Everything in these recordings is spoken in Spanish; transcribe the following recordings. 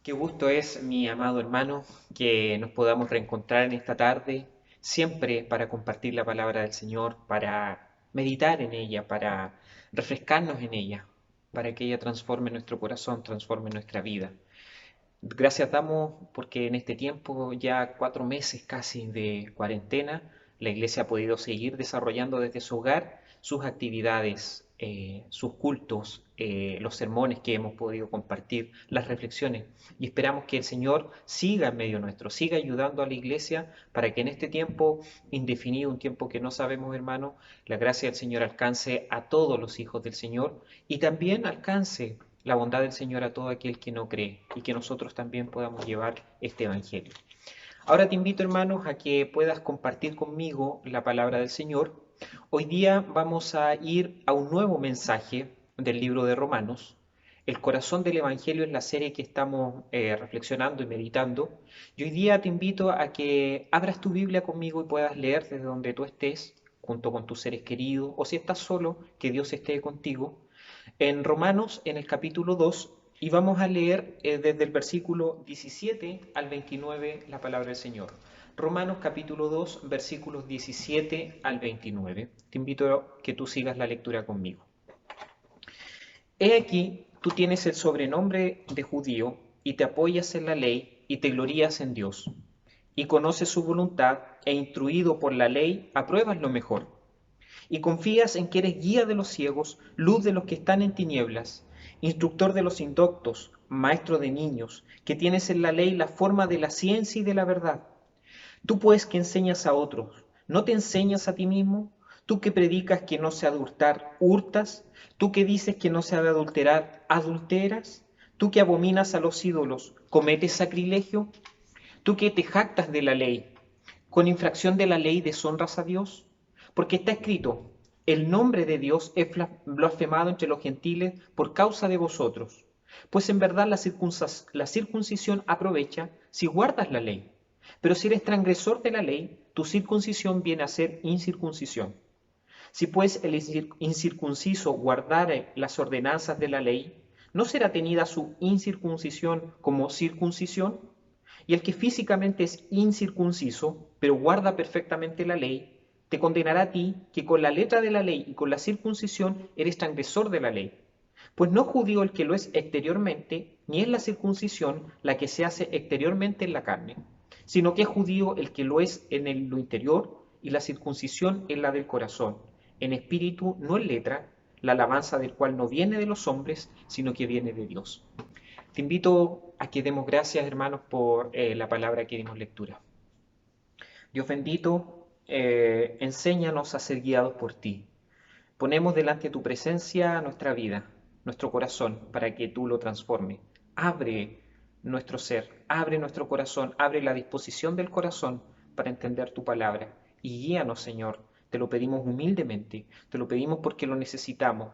Qué gusto es, mi amado hermano, que nos podamos reencontrar en esta tarde, siempre para compartir la palabra del Señor, para meditar en ella, para refrescarnos en ella, para que ella transforme nuestro corazón, transforme nuestra vida. Gracias damos porque en este tiempo, ya 4 meses casi de cuarentena, la iglesia ha podido seguir desarrollando desde su hogar sus actividades, sus cultos, los sermones que hemos podido compartir, las reflexiones. Y esperamos que el Señor siga en medio nuestro, siga ayudando a la iglesia para que en este tiempo indefinido, un tiempo que no sabemos, hermano, la gracia del Señor alcance a todos los hijos del Señor y también alcance la bondad del Señor a todo aquel que no cree y que nosotros también podamos llevar este Evangelio. Ahora te invito, hermanos, a que puedas compartir conmigo la palabra del Señor. Hoy día vamos a ir a un nuevo mensaje del libro de Romanos. El corazón del Evangelio es la serie que estamos reflexionando y meditando. Y hoy día te invito a que abras tu Biblia conmigo y puedas leer desde donde tú estés, junto con tus seres queridos, o si estás solo, que Dios esté contigo en Romanos, en el capítulo 2, y vamos a leer desde el versículo 17 al 29 la palabra del Señor. Romanos capítulo 2, versículos 17 al 29. Te invito a que tú sigas la lectura conmigo. He aquí, tú tienes el sobrenombre de judío y te apoyas en la ley y te glorías en Dios. Y conoces su voluntad e instruido por la ley, apruebas lo mejor y confías en que eres guía de los ciegos, luz de los que están en tinieblas, instructor de los indoctos, maestro de niños, que tienes en la ley la forma de la ciencia y de la verdad. Tú pues que enseñas a otros, ¿no te enseñas a ti mismo? Tú que predicas que no se ha de hurtar, hurtas. Tú que dices que no se ha de adulterar, adulteras. Tú que abominas a los ídolos, ¿cometes sacrilegio? Tú que te jactas de la ley, ¿con infracción de la ley deshonras a Dios? Porque está escrito, el nombre de Dios es blasfemado entre los gentiles por causa de vosotros. Pues en verdad la circuncisión aprovecha si guardas la ley. Pero si eres transgresor de la ley, tu circuncisión viene a ser incircuncisión. Si pues el incircunciso guardare las ordenanzas de la ley, ¿no será tenida su incircuncisión como circuncisión? Y el que físicamente es incircunciso, pero guarda perfectamente la ley, te condenará a ti que con la letra de la ley y con la circuncisión eres transgresor de la ley. Pues no judío el que lo es exteriormente, ni es la circuncisión la que se hace exteriormente en la carne, sino que es judío el que lo es en lo interior, y la circuncisión es la del corazón, en espíritu, no en letra, la alabanza del cual no viene de los hombres, sino que viene de Dios. Te invito a que demos gracias, hermanos, por la palabra que dimos lectura. Dios bendito, enséñanos a ser guiados por ti. Ponemos delante de tu presencia nuestra vida, nuestro corazón, para que tú lo transformes. Abre nuestro ser, abre nuestro corazón, abre la disposición del corazón para entender tu palabra. Y guíanos, Señor. Te lo pedimos humildemente, te lo pedimos porque lo necesitamos.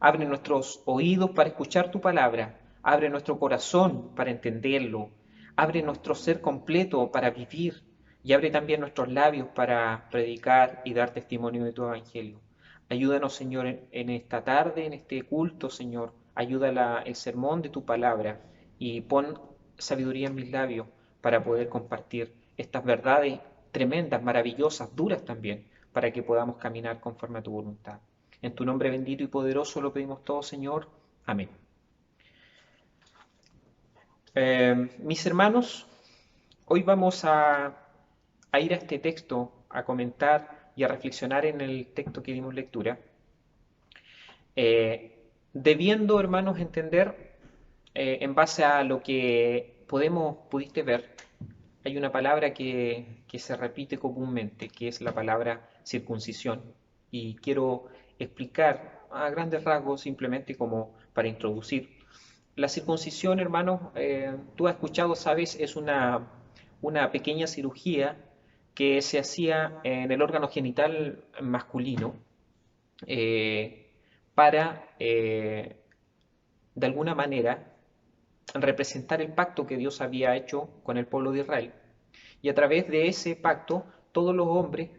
Abre nuestros oídos para escuchar tu palabra, abre nuestro corazón para entenderlo, abre nuestro ser completo para vivir y abre también nuestros labios para predicar y dar testimonio de tu evangelio. Ayúdanos, Señor, en esta tarde, en este culto, Señor. Ayuda el sermón de tu palabra y pon sabiduría en mis labios para poder compartir estas verdades tremendas, maravillosas, duras también, para que podamos caminar conforme a tu voluntad. En tu nombre bendito y poderoso lo pedimos todo, Señor. Amén. Mis hermanos, hoy vamos a ir a este texto, a comentar y a reflexionar en el texto que dimos lectura, debiendo, hermanos, entender, en base a lo que pudiste ver, hay una palabra que se repite comúnmente, que es la palabra circuncisión. Y quiero explicar a grandes rasgos, simplemente como para introducir. La circuncisión, hermanos, tú has escuchado, sabes, es una pequeña cirugía que se hacía en el órgano genital masculino eh, para, de alguna manera, representar el pacto que Dios había hecho con el pueblo de Israel. Y a través de ese pacto, todos los hombres,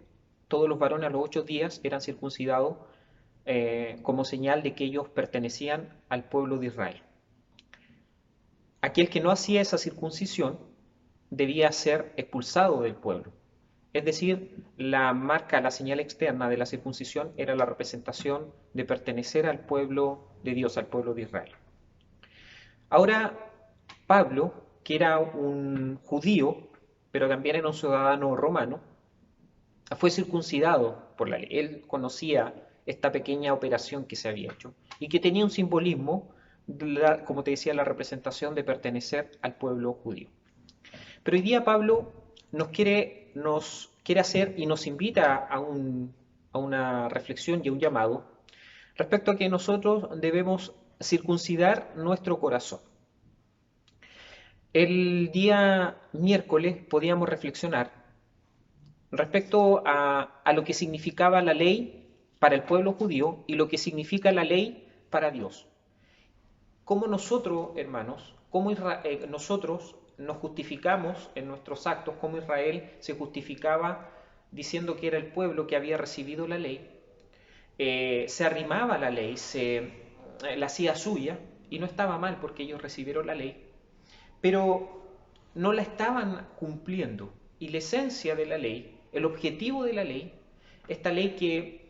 todos los varones a los 8 días eran circuncidados como señal de que ellos pertenecían al pueblo de Israel. aquel que no hacía esa circuncisión debía ser expulsado del pueblo. Es decir, la marca, la señal externa de la circuncisión era la representación de pertenecer al pueblo de Dios, al pueblo de Israel. Ahora, Pablo, que era un judío, pero también era un ciudadano romano, fue circuncidado por la ley. Él conocía esta pequeña operación que se había hecho y que tenía un simbolismo, como te decía, la representación de pertenecer al pueblo judío. Pero hoy día Pablo nos quiere hacer y nos invita a una reflexión y a un llamado respecto a que nosotros debemos circuncidar nuestro corazón. El día miércoles podíamos reflexionar respecto a lo que significaba la ley para el pueblo judío y lo que significa la ley para Dios. Cómo nosotros, hermanos, nosotros nos justificamos en nuestros actos, como Israel se justificaba diciendo que era el pueblo que había recibido la ley, se arrimaba a la ley, la hacía suya, y no estaba mal porque ellos recibieron la ley, pero no la estaban cumpliendo. Y la esencia de la ley, el objetivo de la ley, esta ley que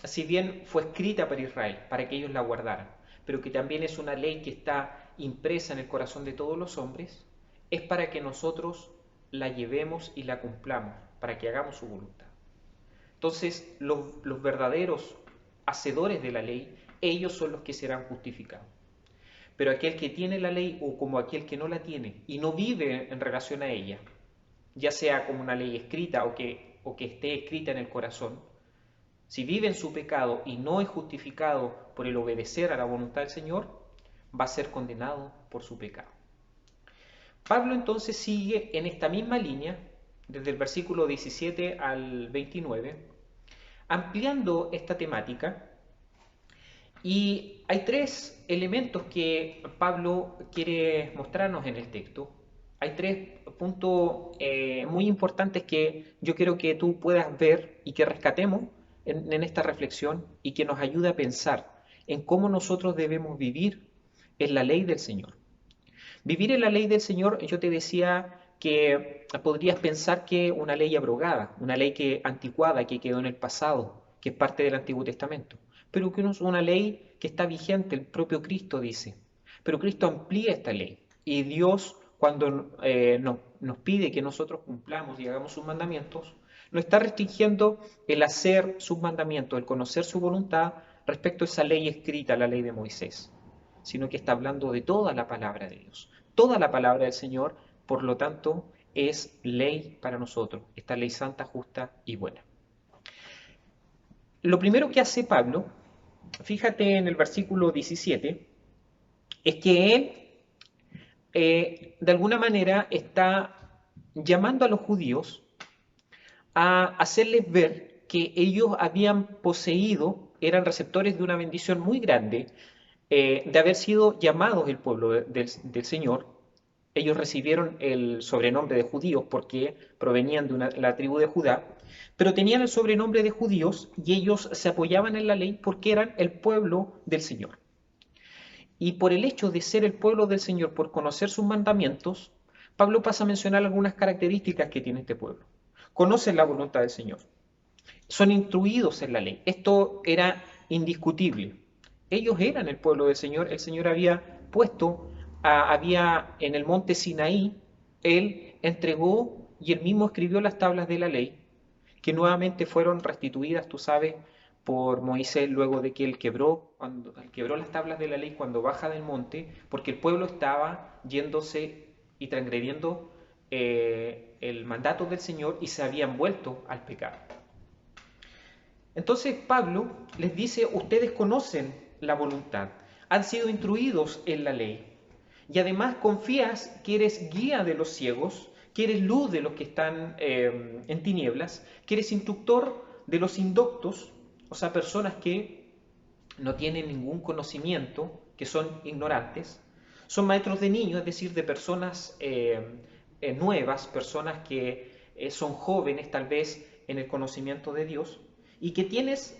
si bien fue escrita para Israel, para que ellos la guardaran, pero que también es una ley que está impresa en el corazón de todos los hombres, es para que nosotros la llevemos y la cumplamos, para que hagamos su voluntad. Entonces, los verdaderos hacedores de la ley, ellos son los que serán justificados. Pero aquel que tiene la ley o como aquel que no la tiene y no vive en relación a ella, ya sea como una ley escrita o que esté escrita en el corazón, si vive en su pecado y no es justificado por el obedecer a la voluntad del Señor, va a ser condenado por su pecado. Pablo entonces sigue en esta misma línea, desde el versículo 17 al 29, ampliando esta temática. Y hay tres elementos que Pablo quiere mostrarnos en el texto. Hay tres puntos muy importantes que yo quiero que tú puedas ver y que rescatemos en esta reflexión y que nos ayude a pensar en cómo nosotros debemos vivir en la ley del Señor. Vivir en la ley del Señor, yo te decía que podrías pensar que una ley abrogada, una ley que anticuada, que quedó en el pasado, que es parte del Antiguo Testamento, pero que no es una ley que está vigente, el propio Cristo dice. Pero Cristo amplía esta ley y Dios cuando nos pide que nosotros cumplamos y hagamos sus mandamientos, no está restringiendo el hacer sus mandamientos, el conocer su voluntad respecto a esa ley escrita, la ley de Moisés, sino que está hablando de toda la palabra de Dios. Toda la palabra del Señor, por lo tanto, es ley para nosotros, esta ley santa, justa y buena. Lo primero que hace Pablo, fíjate en el versículo 17, es que él de alguna manera está llamando a los judíos a hacerles ver que ellos habían poseído, eran receptores de una bendición muy grande, de haber sido llamados el pueblo del Señor. Ellos recibieron el sobrenombre de judíos porque provenían de la tribu de Judá, pero tenían el sobrenombre de judíos y ellos se apoyaban en la ley porque eran el pueblo del Señor. Y por el hecho de ser el pueblo del Señor, por conocer sus mandamientos, Pablo pasa a mencionar algunas características que tiene este pueblo. Conocen la voluntad del Señor, son instruidos en la ley. Esto era indiscutible. Ellos eran el pueblo del Señor. El Señor había puesto, había en el monte Sinaí, Él entregó y Él mismo escribió las tablas de la ley, que nuevamente fueron restituidas, tú sabes, por Moisés luego de que él quebró las tablas de la ley cuando baja del monte, porque el pueblo estaba yéndose y transgrediendo el mandato del Señor y se habían vuelto al pecado. Entonces Pablo les dice, ustedes conocen la voluntad, han sido instruidos en la ley y además confías que eres guía de los ciegos, que eres luz de los que están en tinieblas, que eres instructor de los indoctos, o sea, personas que no tienen ningún conocimiento, que son ignorantes, son maestros de niños, es decir, de personas nuevas, personas que son jóvenes tal vez en el conocimiento de Dios, y que tienes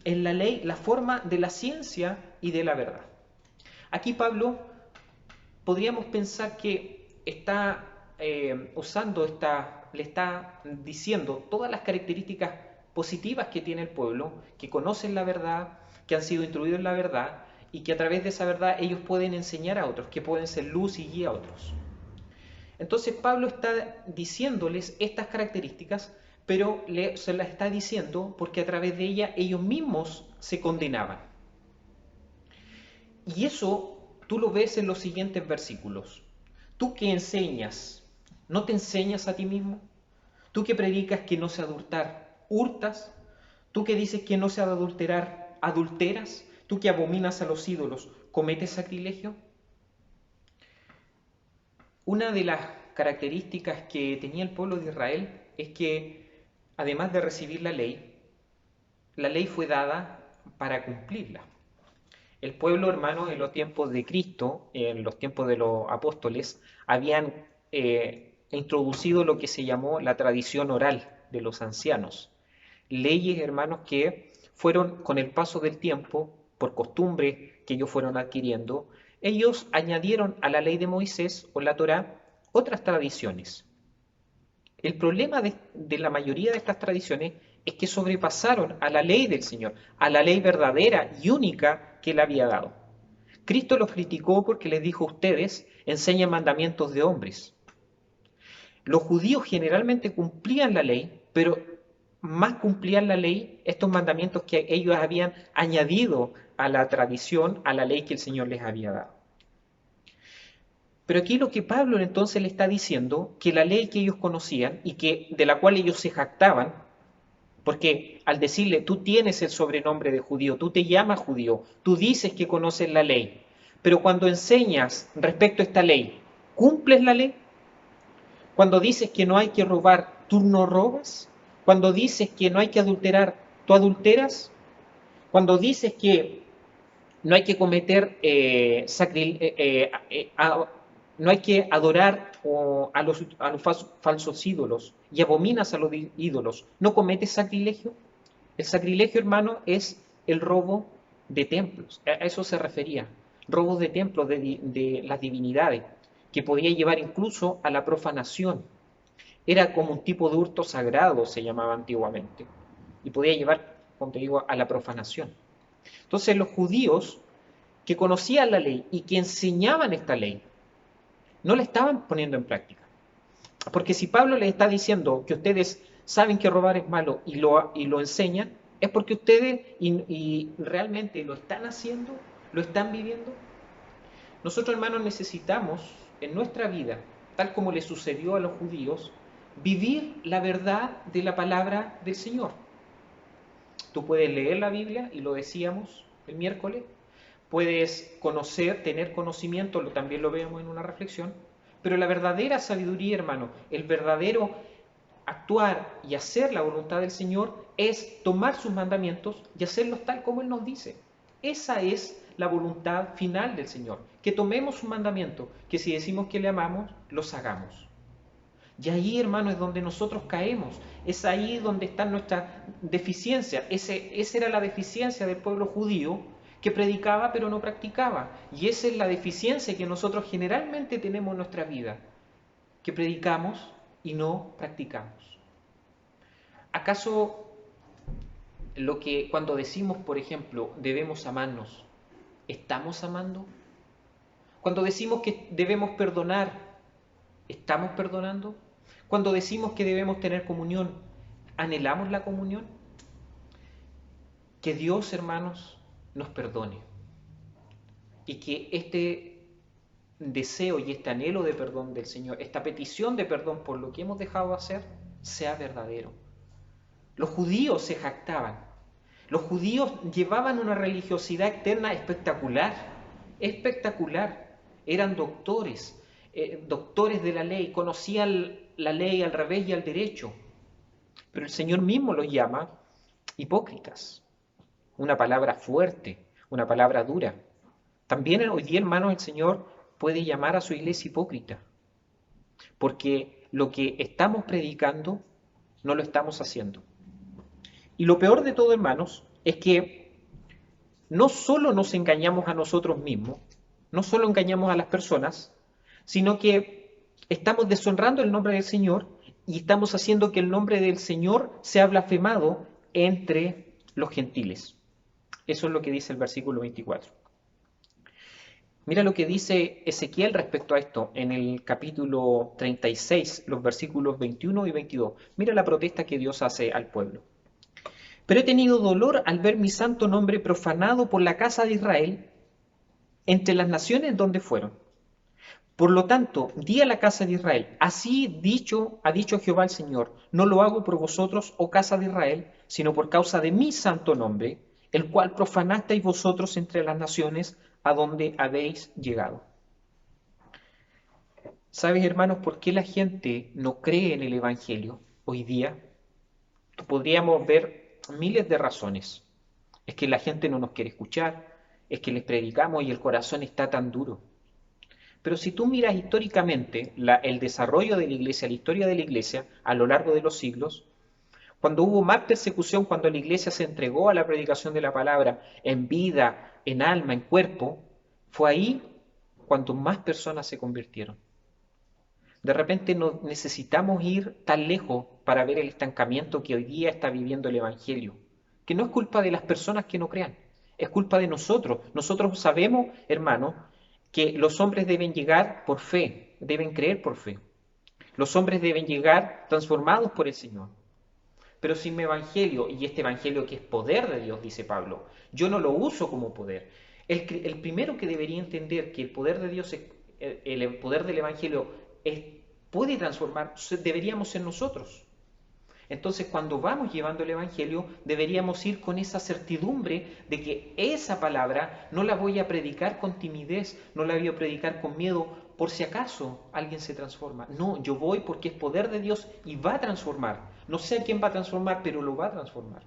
en la ley la forma de la ciencia y de la verdad. Aquí Pablo podríamos pensar que está le está diciendo todas las características positivas que tiene el pueblo, que conocen la verdad, que han sido instruidos en la verdad y que a través de esa verdad ellos pueden enseñar a otros, que pueden ser luz y guía a otros. Entonces Pablo está diciéndoles estas características, pero se las está diciendo porque a través de ellas ellos mismos se condenaban. Y eso tú lo ves en los siguientes versículos. Tú que enseñas, ¿no te enseñas a ti mismo? Tú que predicas que no se adulterar, hurtas. Tú que dices que no se ha de adulterar, adulteras. Tú que abominas a los ídolos, cometes sacrilegio. Una de las características que tenía el pueblo de Israel es que, además de recibir la ley fue dada para cumplirla. El pueblo, hermano, en los tiempos de Cristo, en los tiempos de los apóstoles, habían introducido lo que se llamó la tradición oral de los ancianos. Leyes, hermanos, que fueron con el paso del tiempo, por costumbre que ellos fueron adquiriendo, ellos añadieron a la ley de Moisés o la Torá otras tradiciones. El problema de la mayoría de estas tradiciones es que sobrepasaron a la ley del Señor, a la ley verdadera y única que Él había dado. Cristo los criticó porque les dijo: ustedes enseñan mandamientos de hombres. Los judíos generalmente cumplían la ley, pero más cumplían la ley, estos mandamientos que ellos habían añadido a la tradición, a la ley que el Señor les había dado. Pero aquí lo que Pablo entonces le está diciendo, que la ley que ellos conocían y de la cual ellos se jactaban, porque al decirle: tú tienes el sobrenombre de judío, tú te llamas judío, tú dices que conoces la ley, pero cuando enseñas respecto a esta ley, ¿cumples la ley? Cuando dices que no hay que robar, ¿tú no robas? Cuando dices que no hay que adulterar, ¿tú adulteras? Cuando dices que no hay que cometer no hay que adorar a los falsos ídolos y abominas a los ídolos, ¿no cometes sacrilegio? El sacrilegio, hermano, es el robo de templos. A eso se refería. Robos de templos de las divinidades, que podía llevar incluso a la profanación. Era como un tipo de hurto sagrado, se llamaba antiguamente, y podía llevar, como te digo, a la profanación. Entonces los judíos que conocían la ley y que enseñaban esta ley, no la estaban poniendo en práctica. Porque si Pablo les está diciendo que ustedes saben que robar es malo y lo enseñan, es porque ustedes y realmente lo están haciendo, lo están viviendo. Nosotros, hermanos, necesitamos en nuestra vida, tal como le sucedió a los judíos, vivir la verdad de la palabra del Señor. Tú puedes leer la Biblia, y lo decíamos el miércoles, puedes conocer, tener conocimiento, también lo vemos en una reflexión, pero la verdadera sabiduría, hermano, el verdadero actuar y hacer la voluntad del Señor es tomar sus mandamientos y hacerlos tal como Él nos dice. Esa es la voluntad final del Señor, que tomemos su mandamiento, que si decimos que le amamos, los hagamos. Y ahí, hermano, es donde nosotros caemos, es ahí donde está nuestra deficiencia. Esa era la deficiencia del pueblo judío, que predicaba pero no practicaba. Y esa es la deficiencia que nosotros generalmente tenemos en nuestra vida, que predicamos y no practicamos. ¿Acaso cuando decimos, por ejemplo, debemos amarnos, estamos amando? Cuando decimos que debemos perdonar, ¿estamos perdonando? Cuando decimos que debemos tener comunión, ¿anhelamos la comunión? Que Dios, hermanos, nos perdone y que este deseo y este anhelo de perdón del Señor, esta petición de perdón por lo que hemos dejado de hacer, sea verdadero. Los judíos se jactaban. Los judíos llevaban una religiosidad externa espectacular, espectacular. Eran doctores, doctores de la ley, conocían la ley al revés y al derecho. Pero el Señor mismo los llama hipócritas. Una palabra fuerte, una palabra dura. También hoy día, hermanos, el Señor puede llamar a su iglesia hipócrita, porque lo que estamos predicando no lo estamos haciendo. Y lo peor de todo, hermanos, es que no solo nos engañamos a nosotros mismos, No solo engañamos a las personas, sino que estamos deshonrando el nombre del Señor y estamos haciendo que el nombre del Señor sea blasfemado entre los gentiles. Eso es lo que dice el versículo 24. Mira lo que dice Ezequiel respecto a esto en el capítulo 36, los versículos 21 y 22. Mira la protesta que Dios hace al pueblo. Pero he tenido dolor al ver mi santo nombre profanado por la casa de Israel entre las naciones donde fueron. Por lo tanto, di a la casa de Israel, ha dicho Jehová el Señor, no lo hago por vosotros, oh casa de Israel, sino por causa de mi santo nombre, el cual profanasteis vosotros entre las naciones a donde habéis llegado. ¿Sabes, hermanos, por qué la gente no cree en el Evangelio hoy día? Podríamos ver miles de razones. Es que la gente no nos quiere escuchar, es que les predicamos y el corazón está tan duro. Pero si tú miras históricamente el desarrollo de la iglesia, la historia de la iglesia a lo largo de los siglos, cuando hubo más persecución, cuando la iglesia se entregó a la predicación de la palabra en vida, en alma, en cuerpo, fue ahí cuando más personas se convirtieron. De repente no necesitamos ir tan lejos para ver el estancamiento que hoy día está viviendo el Evangelio, que no es culpa de las personas que no crean, es culpa de nosotros. Nosotros sabemos, hermanos, que los hombres deben llegar por fe, deben creer por fe. Los hombres deben llegar transformados por el Señor. Pero sin mi evangelio, y este evangelio que es poder de Dios, dice Pablo, yo no lo uso como poder. El primero que debería entender que el poder de Dios, el poder del evangelio puede transformar, deberíamos ser nosotros. Entonces, cuando vamos llevando el Evangelio, deberíamos ir con esa certidumbre de que esa palabra no la voy a predicar con timidez, no la voy a predicar con miedo, por si acaso alguien se transforma. No, yo voy porque es poder de Dios y va a transformar. No sé a quién va a transformar, pero lo va a transformar.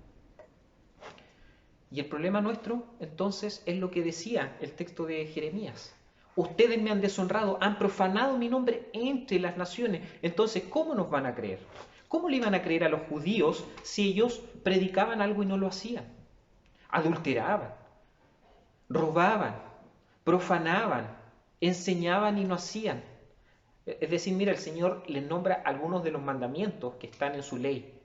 Y el problema nuestro, entonces, es lo que decía el texto de Jeremías. Ustedes me han deshonrado, han profanado mi nombre entre las naciones. Entonces, ¿cómo nos van a creer? ¿Cómo le iban a creer a los judíos si ellos predicaban algo y no lo hacían? Adulteraban, robaban, profanaban, enseñaban y no hacían. Es decir, mira, el Señor les nombra algunos de los mandamientos que están en su ley.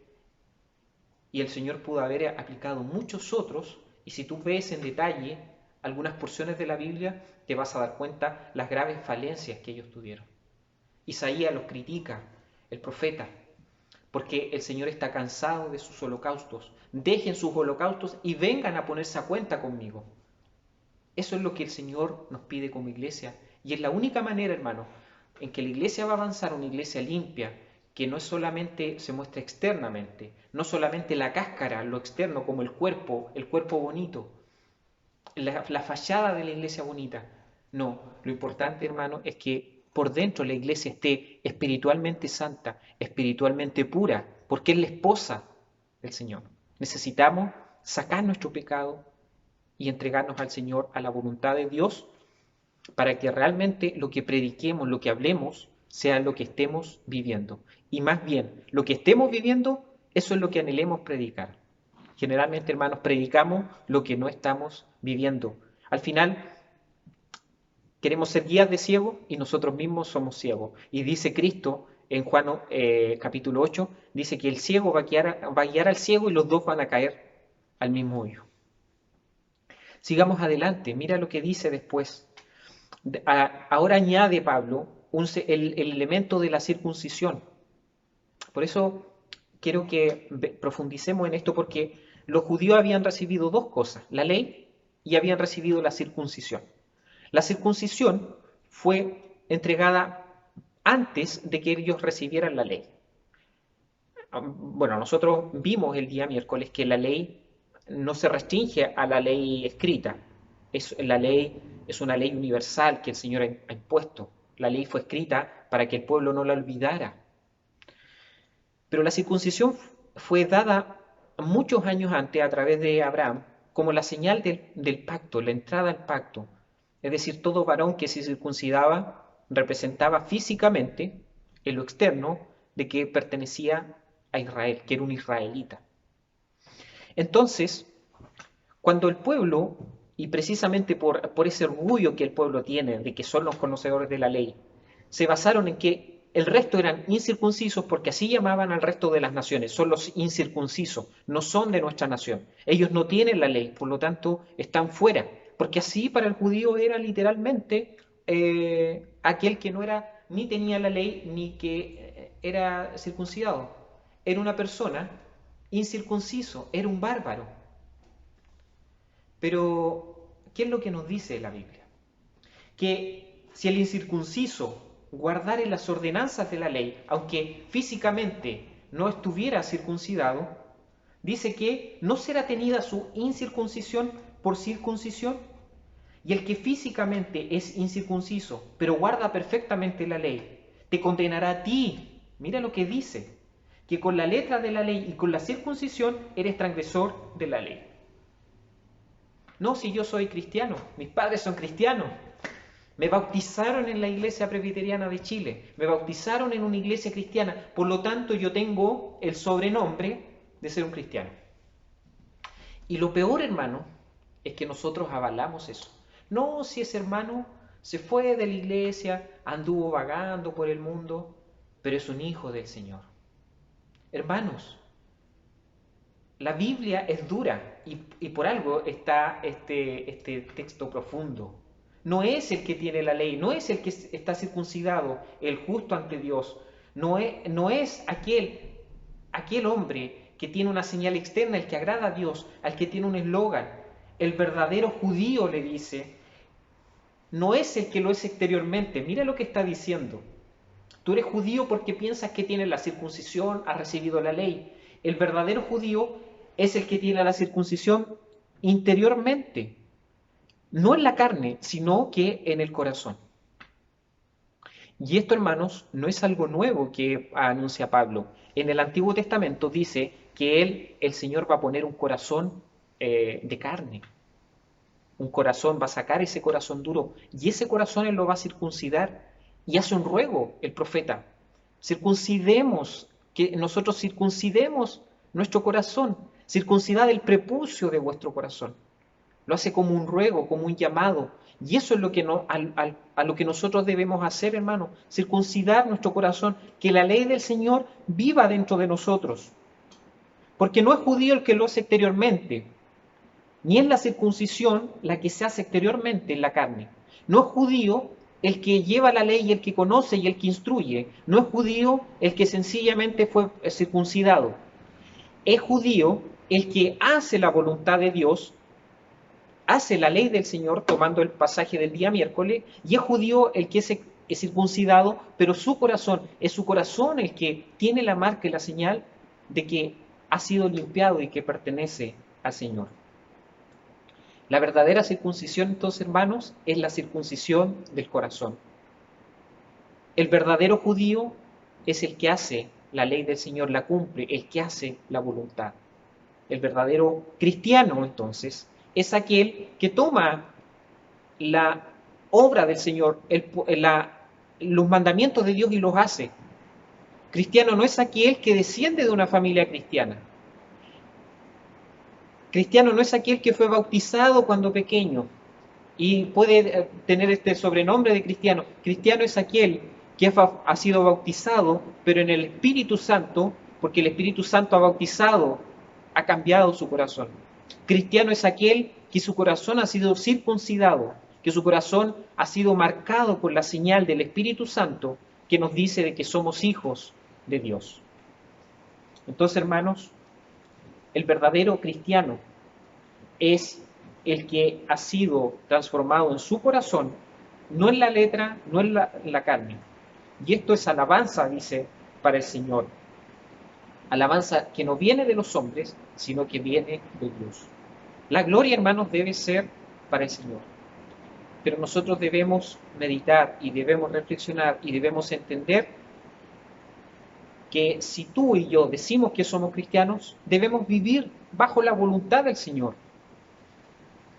Y el Señor pudo haber aplicado muchos otros, y si tú ves en detalle algunas porciones de la Biblia, te vas a dar cuenta las graves falencias que ellos tuvieron. Isaías los critica, el profeta, porque el Señor está cansado de sus holocaustos. Dejen sus holocaustos y vengan a ponerse a cuenta conmigo. Eso es lo que el Señor nos pide como iglesia. Y es la única manera, hermano, en que la iglesia va a avanzar, una iglesia limpia, que no es solamente se muestra externamente, no solamente la cáscara, lo externo, como el cuerpo bonito, la fachada de la iglesia bonita. No, lo importante, hermano, es que por dentro la iglesia esté espiritualmente santa, espiritualmente pura, porque es la esposa del Señor. Necesitamos sacar nuestro pecado y entregarnos al Señor, a la voluntad de Dios, para que realmente lo que prediquemos, lo que hablemos, sea lo que estemos viviendo. Y más bien, lo que estemos viviendo, eso es lo que anhelemos predicar. Generalmente, hermanos, predicamos lo que no estamos viviendo. Al final, queremos ser guías de ciegos y nosotros mismos somos ciegos. Y dice Cristo en Juan capítulo 8, dice que el ciego va a guiar al ciego y los dos van a caer al mismo hoyo. Sigamos adelante, mira lo que dice después. Ahora añade Pablo el elemento de la circuncisión. Por eso quiero que profundicemos en esto porque los judíos habían recibido dos cosas, la ley y habían recibido la circuncisión. La circuncisión fue entregada antes de que ellos recibieran la ley. Bueno, nosotros vimos el día miércoles que la ley no se restringe a la ley escrita. La ley es una ley universal que el Señor ha impuesto. La ley fue escrita para que el pueblo no la olvidara. Pero la circuncisión fue dada muchos años antes a través de Abraham como la señal del pacto, la entrada al pacto. Es decir, todo varón que se circuncidaba representaba físicamente, en lo externo, de que pertenecía a Israel, que era un israelita. Entonces, cuando el pueblo y precisamente por ese orgullo que el pueblo tiene de que son los conocedores de la ley, se basaron en que el resto eran incircuncisos porque así llamaban al resto de las naciones, son los incircuncisos, no son de nuestra nación. Ellos no tienen la ley, por lo tanto están fuera, porque así para el judío era literalmente aquel que no era ni tenía la ley ni que era circuncidado. Era una persona incircunciso, era un bárbaro. Pero, ¿qué es lo que nos dice la Biblia? Que si el incircunciso guardare las ordenanzas de la ley, aunque físicamente no estuviera circuncidado, dice que no será tenida su incircuncisión por circuncisión. Y el que físicamente es incircunciso, pero guarda perfectamente la ley, te condenará a ti. Mira lo que dice, que con la letra de la ley y con la circuncisión eres transgresor de la ley. No, si yo soy cristiano, mis padres son cristianos. Me bautizaron en la Iglesia Presbiteriana de Chile, me bautizaron en una iglesia cristiana, por lo tanto yo tengo el sobrenombre de ser un cristiano. Y lo peor, hermano, es que nosotros avalamos eso. No, si ese hermano se fue de la iglesia, anduvo vagando por el mundo, pero es un hijo del Señor. Hermanos, la Biblia es dura y por algo está este texto profundo. No es el que tiene la ley, no es el que está circuncidado, el justo ante Dios. No es aquel hombre que tiene una señal externa, el que agrada a Dios, al que tiene un eslogan. El verdadero judío, le dice, no es el que lo es exteriormente. Mira lo que está diciendo. Tú eres judío porque piensas que tienes la circuncisión, has recibido la ley. El verdadero judío es el que tiene la circuncisión interiormente, no en la carne, sino que en el corazón. Y esto, hermanos, no es algo nuevo que anuncia Pablo. En el Antiguo Testamento dice que el Señor va a poner un corazón de carne. Un corazón, va a sacar ese corazón duro y ese corazón Él lo va a circuncidar. Y hace un ruego el profeta. Circuncidemos, que nosotros circuncidemos nuestro corazón. Circuncidad el prepucio de vuestro corazón. Lo hace como un ruego, como un llamado. Y eso es lo que a lo que nosotros debemos hacer, hermano. Circuncidar nuestro corazón, que la ley del Señor viva dentro de nosotros. Porque no es judío el que lo hace exteriormente, ni es la circuncisión la que se hace exteriormente en la carne. No es judío el que lleva la ley y el que conoce y el que instruye. No es judío el que sencillamente fue circuncidado. Es judío el que hace la voluntad de Dios, hace la ley del Señor, tomando el pasaje del día miércoles, y es judío el que es circuncidado, pero su corazón, es su corazón el que tiene la marca y la señal de que ha sido limpiado y que pertenece al Señor. La verdadera circuncisión, entonces, hermanos, es la circuncisión del corazón. El verdadero judío es el que hace la ley del Señor, la cumple, el que hace la voluntad. El verdadero cristiano, entonces, es aquel que toma la obra del Señor, los mandamientos de Dios y los hace. Cristiano no es aquel que desciende de una familia cristiana. Cristiano no es aquel que fue bautizado cuando pequeño y puede tener este sobrenombre de cristiano. Cristiano es aquel que ha sido bautizado, pero en el Espíritu Santo, porque el Espíritu Santo ha bautizado, ha cambiado su corazón. Cristiano es aquel que su corazón ha sido circuncidado, que su corazón ha sido marcado por la señal del Espíritu Santo que nos dice de que somos hijos de Dios. Entonces, hermanos, el verdadero cristiano es el que ha sido transformado en su corazón, no en la letra, no en la carne. Y esto es alabanza, dice, para el Señor. Alabanza que no viene de los hombres, sino que viene de Dios. La gloria, hermanos, debe ser para el Señor. Pero nosotros debemos meditar y debemos reflexionar y debemos entender que si tú y yo decimos que somos cristianos, debemos vivir bajo la voluntad del Señor.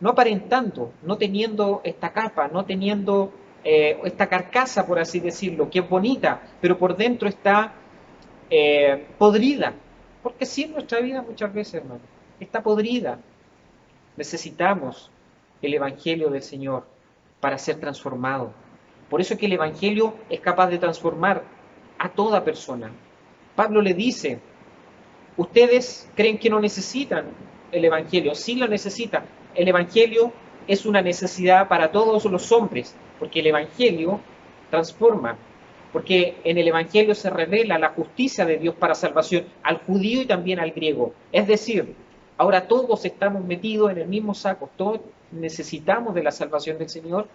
No aparentando, no teniendo esta capa, no teniendo esta carcasa, por así decirlo, que es bonita, pero por dentro está podrida. Porque sí, en nuestra vida muchas veces, hermano, está podrida. Necesitamos el Evangelio del Señor para ser transformado. Por eso es que el Evangelio es capaz de transformar a toda persona. Pablo le dice, ustedes creen que no necesitan el Evangelio, sí lo necesitan. El Evangelio es una necesidad para todos los hombres, porque el Evangelio transforma, porque en el Evangelio se revela la justicia de Dios para salvación al judío y también al griego. Es decir, ahora todos estamos metidos en el mismo saco, todos necesitamos de la salvación del Señor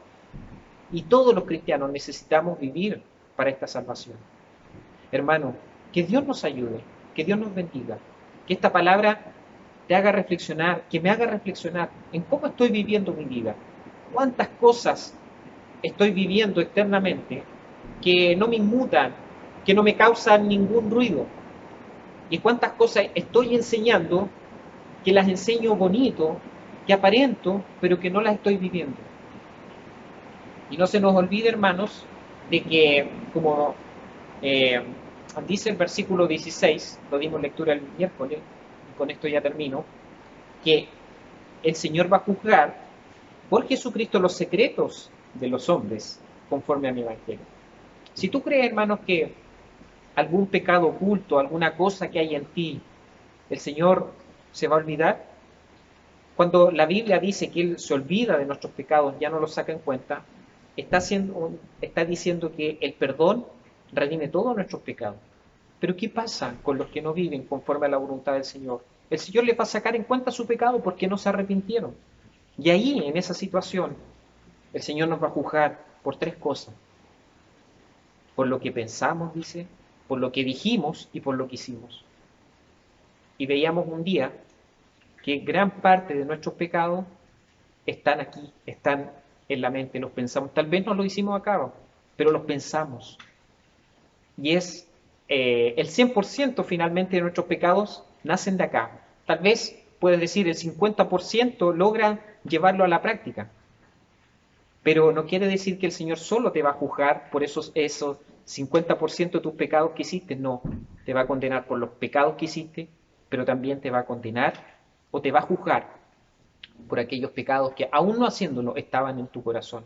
y todos los cristianos necesitamos vivir para esta salvación. Hermano, que Dios nos ayude, que Dios nos bendiga, que esta palabra te haga reflexionar, que me haga reflexionar en cómo estoy viviendo mi vida, cuántas cosas estoy viviendo externamente que no me inmutan, que no me causan ningún ruido, y cuántas cosas estoy enseñando que las enseño bonito, que aparento, pero que no las estoy viviendo. Y no se nos olvide, hermanos, de que, como dice el versículo 16, lo dimos lectura el miércoles, y con esto ya termino, que el Señor va a juzgar por Jesucristo los secretos de los hombres, conforme a mi evangelio. Si tú crees, hermanos, que algún pecado oculto, alguna cosa que hay en ti, el Señor se va a olvidar, cuando la Biblia dice que Él se olvida de nuestros pecados, ya no los saca en cuenta, está diciendo que el perdón redime todos nuestros pecados. Pero ¿qué pasa con los que no viven conforme a la voluntad del Señor? El Señor les va a sacar en cuenta su pecado porque no se arrepintieron. Y ahí, en esa situación, el Señor nos va a juzgar por tres cosas. Por lo que pensamos, dice, por lo que dijimos y por lo que hicimos. Y veíamos un día que gran parte de nuestros pecados están aquí, están en la mente, los pensamos. Tal vez no lo hicimos a cabo, pero los pensamos. Y es el 100% finalmente de nuestros pecados nacen de acá. Tal vez puedes decir el 50% logran llevarlo a la práctica. Pero no quiere decir que el Señor solo te va a juzgar por esos 50% de tus pecados que hiciste. No, te va a condenar por los pecados que hiciste, pero también te va a condenar o te va a juzgar por aquellos pecados que, aún no haciéndolo, estaban en tu corazón,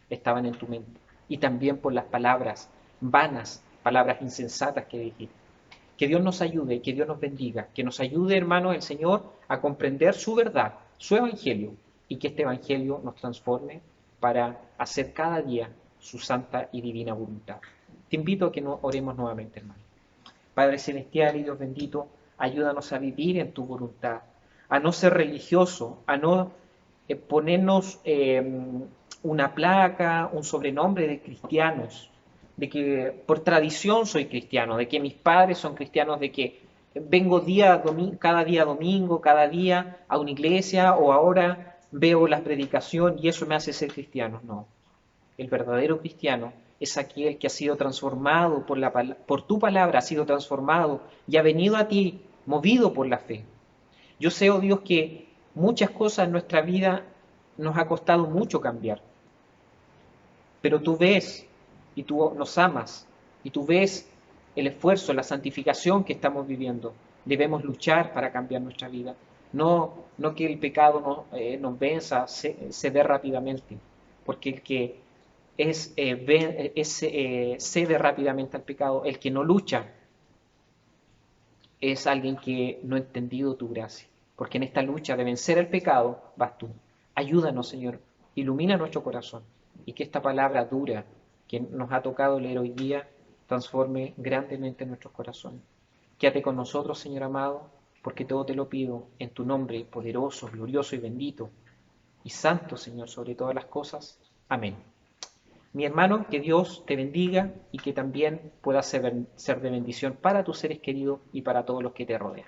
estaban en tu mente. Y también por las palabras vanas, palabras insensatas que dijiste. Que Dios nos ayude, que Dios nos bendiga, que nos ayude, hermanos, el Señor a comprender su verdad, su evangelio, y que este evangelio nos transforme para hacer cada día su santa y divina voluntad. Te invito a que nos oremos nuevamente, hermano. Padre Celestial y Dios bendito, ayúdanos a vivir en tu voluntad, a no ser religioso, a no ponernos una placa, un sobrenombre de cristianos, de que por tradición soy cristiano, de que mis padres son cristianos, de que vengo cada día domingo, cada día a una iglesia o ahora veo la predicación y eso me hace ser cristiano. No, el verdadero cristiano es aquel que ha sido transformado por tu palabra, ha sido transformado y ha venido a ti movido por la fe. Yo sé, oh Dios, que muchas cosas en nuestra vida nos ha costado mucho cambiar, pero tú ves y tú nos amas y tú ves el esfuerzo, la santificación que estamos viviendo. Debemos luchar para cambiar nuestra vida. No que el pecado nos venza, cede rápidamente, porque el que cede rápidamente al pecado, el que no lucha, es alguien que no ha entendido tu gracia. Porque en esta lucha de vencer el pecado vas tú. Ayúdanos, Señor. Ilumina nuestro corazón. Y que esta palabra dura que nos ha tocado leer hoy día transforme grandemente nuestros corazones. Quédate con nosotros, Señor amado, porque todo te lo pido en tu nombre poderoso, glorioso y bendito. Y santo, Señor, sobre todas las cosas. Amén. Mi hermano, que Dios te bendiga y que también pueda ser de bendición para tus seres queridos y para todos los que te rodean.